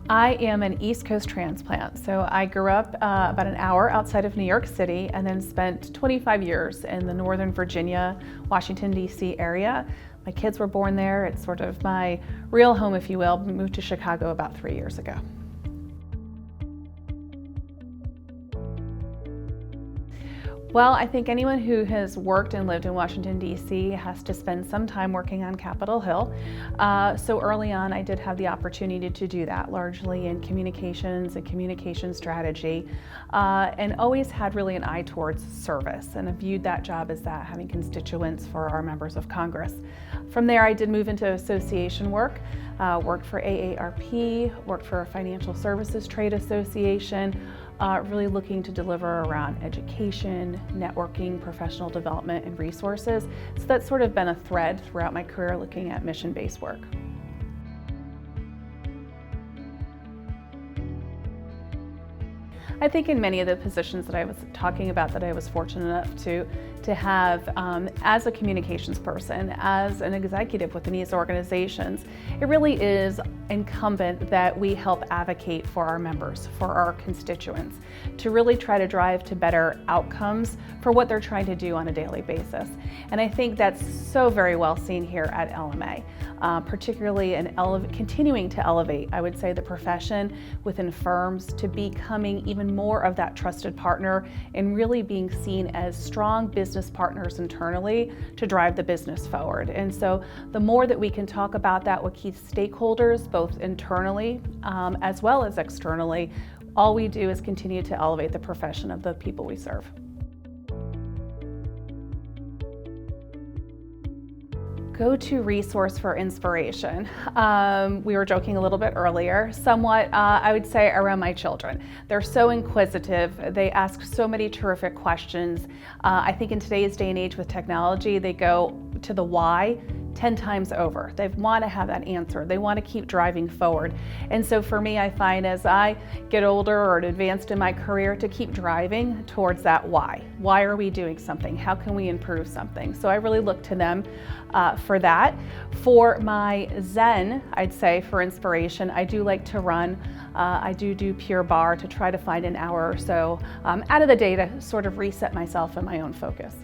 I am an East Coast transplant, so I grew up about an hour outside of New York City and then spent 25 years in the Northern Virginia, Washington, D.C. area. My kids were born there. It's sort of my real home, if you will. Moved to Chicago about 3 years ago. Well, I think anyone who has worked and lived in Washington, D.C. has to spend some time working on Capitol Hill. So early on, I did have the opportunity to do that, largely in communications and communication strategy, and always had really an eye towards service, and I viewed that job as that, having constituents for our members of Congress. From there, I did move into association work, worked for AARP, worked for a financial services trade association, really looking to deliver around education, networking, professional development, and resources. So that's sort of been a thread throughout my career, looking at mission-based work. I think in many of the positions that I was talking about that I was fortunate enough to have as a communications person, as an executive within these organizations, it really is incumbent that we help advocate for our members, for our constituents, to really try to drive to better outcomes for what they're trying to do on a daily basis. And I think that's so very well seen here at LMA, particularly in continuing to elevate, I would say, the profession within firms to becoming even more of that trusted partner and really being seen as strong business partners internally to drive the business forward. And so the more that we can talk about that with key stakeholders, both internally as well as externally, all we do is continue to elevate the profession of the people we serve. Go-to resource for inspiration. We were joking a little bit earlier, somewhat, I would say, around my children. They're so inquisitive. They ask so many terrific questions. I think in today's day and age with technology, they go to the why 10 times over. They want to have that answer. They want to keep driving forward. And so for me, I find as I get older or advanced in my career to keep driving towards that why. Why are we doing something? How can we improve something? So I really look to them for that. For my Zen, I'd say, for inspiration, I do like to run. I do Pure Barre to try to find an hour or so out of the day to sort of reset myself and my own focus.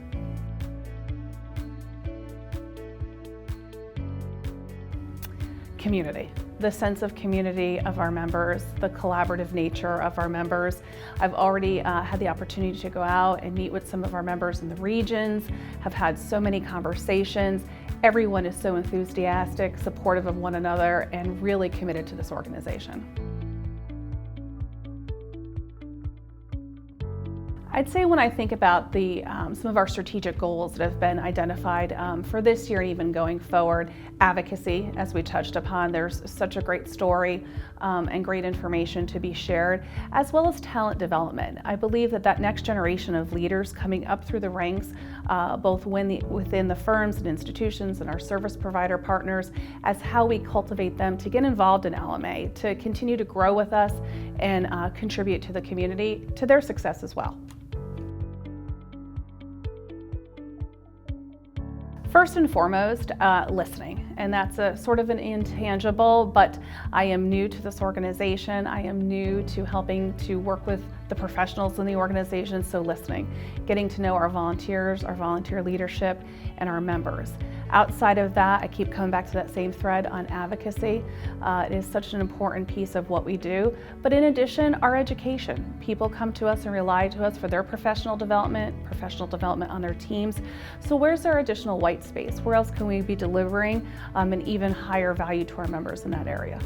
Community. The sense of community of our members, the collaborative nature of our members. I've already had the opportunity to go out and meet with some of our members in the regions, have had so many conversations. Everyone is so enthusiastic, supportive of one another, and really committed to this organization. I'd say when I think about some of our strategic goals that have been identified for this year and even going forward, advocacy, as we touched upon, there's such a great story and great information to be shared, as well as talent development. I believe that next generation of leaders coming up through the ranks, both within the firms and institutions and our service provider partners, as how we cultivate them to get involved in LMA, to continue to grow with us and contribute to the community, to their success as well. First and foremost, listening, and that's a sort of an intangible, but I am new to this organization. I am new to helping to work with the professionals in the organization, so listening, getting to know our volunteers, our volunteer leadership, and our members. Outside of that, I keep coming back to that same thread on advocacy. It is such an important piece of what we do, but in addition, our education. People come to us and rely to us for their professional development on their teams. So where's our additional white space? Where else can we be delivering an even higher value to our members in that area?